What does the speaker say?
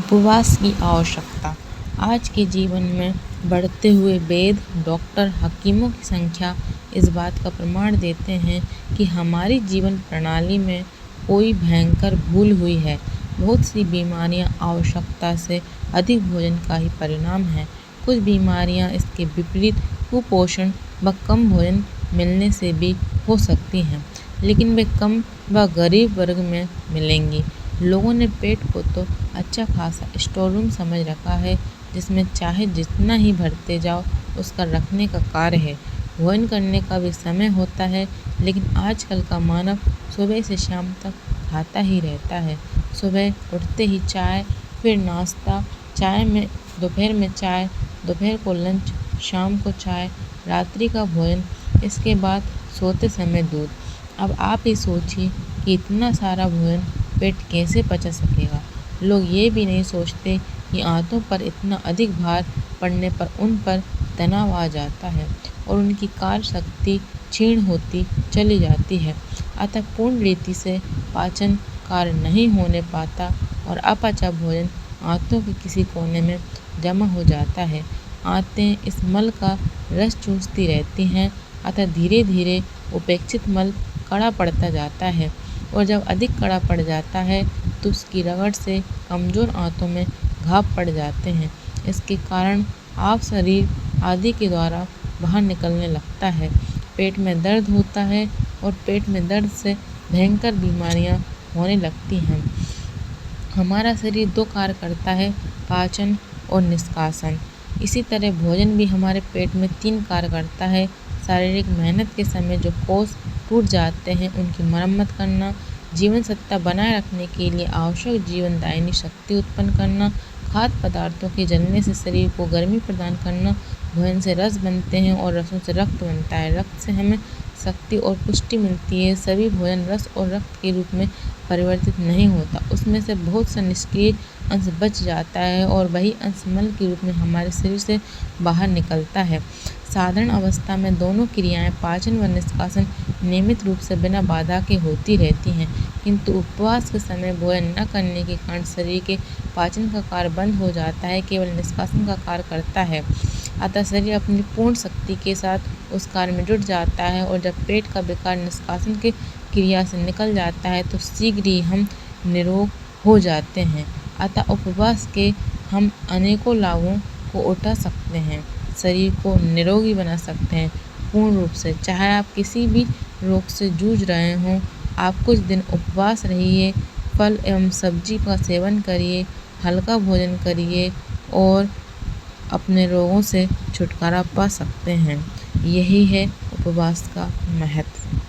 उपवास की आवश्यकता। आज के जीवन में बढ़ते हुए वेद, डॉक्टर, हकीमों की संख्या इस बात का प्रमाण देते हैं कि हमारी जीवन प्रणाली में कोई भयंकर भूल हुई है। बहुत सी बीमारियां आवश्यकता से अधिक भोजन का ही परिणाम है। कुछ बीमारियां इसके विपरीत कुपोषण व कम भोजन मिलने से भी हो सकती हैं, लेकिन वे कम व गरीब वर्ग में मिलेंगी। लोगों ने पेट को तो अच्छा खासा स्टोर रूम समझ रखा है, जिसमें चाहे जितना ही भरते जाओ उसका रखने का कार्य है। भोजन करने का भी समय होता है, लेकिन आजकल का मानव सुबह से शाम तक खाता ही रहता है। सुबह उठते ही चाय, फिर नाश्ता, दोपहर में चाय, दोपहर को लंच, शाम को चाय, रात्रि का भोजन, इसके बाद सोते समय दूध। अब आप ही सोचिए कि इतना सारा भोजन पेट कैसे पचा सकेगा। लोग ये भी नहीं सोचते कि आंतों पर इतना अधिक भार पड़ने पर उन पर तनाव आ जाता है और उनकी कार्य शक्ति क्षीण होती चली जाती है। अतः पूर्ण रीति से पाचन कार्य नहीं होने पाता और अपचा भोजन आंतों के किसी कोने में जमा हो जाता है। आंतें इस मल का रस चूसती रहती हैं, अतः धीरे धीरे उपेक्षित मल कड़ा पड़ता जाता है और जब अधिक कड़ा पड़ जाता है तो उसकी रगड़ से कमज़ोर आंतों में घाव पड़ जाते हैं। इसके कारण आप शरीर आदि के द्वारा बाहर निकलने लगता है। पेट में दर्द होता है और पेट में दर्द से भयंकर बीमारियां होने लगती हैं। हमारा शरीर दो कार्य करता है, पाचन और निष्कासन। इसी तरह भोजन भी हमारे पेट में तीन कार्य करता है। शारीरिक मेहनत के समय जो कोष टूट जाते हैं उनकी मरम्मत करना, जीवन सत्ता बनाए रखने के लिए आवश्यक जीवनदायिनी शक्ति उत्पन्न करना, खाद्य पदार्थों के जलने से शरीर को गर्मी प्रदान करना। भोजन से रस बनते हैं और रसों से रक्त बनता है। रक्त से हमें शक्ति और पुष्टि मिलती है। सभी भोजन रस और रक्त के रूप में परिवर्तित नहीं होता, उसमें से बहुत सा निष्क्रिय अंश बच जाता है और वही अंश मल के रूप में हमारे शरीर से बाहर निकलता है। साधारण अवस्था में दोनों क्रियाएं, पाचन व निष्कासन, नियमित रूप से बिना बाधा के होती रहती हैं, किंतु उपवास के समय भोजन न करने के कारण शरीर के पाचन का कार्य बंद हो जाता है, केवल निष्कासन का कार्य करता है। अतः शरीर अपनी पूर्ण शक्ति के साथ उस कार्य में जुट जाता है और जब पेट का विकार निष्कासन की क्रिया से निकल जाता है तो शीघ्र ही हम निरोग हो जाते हैं। अतः उपवास के हम अनेकों लाभों को उठा सकते हैं, शरीर को निरोगी बना सकते हैं पूर्ण रूप से। चाहे आप किसी भी रोग से जूझ रहे हों, आप कुछ दिन उपवास रहिए, फल एवं सब्जी का सेवन करिए, हल्का भोजन करिए और अपने रोगों से छुटकारा पा सकते हैं। यही है उपवास का महत्व।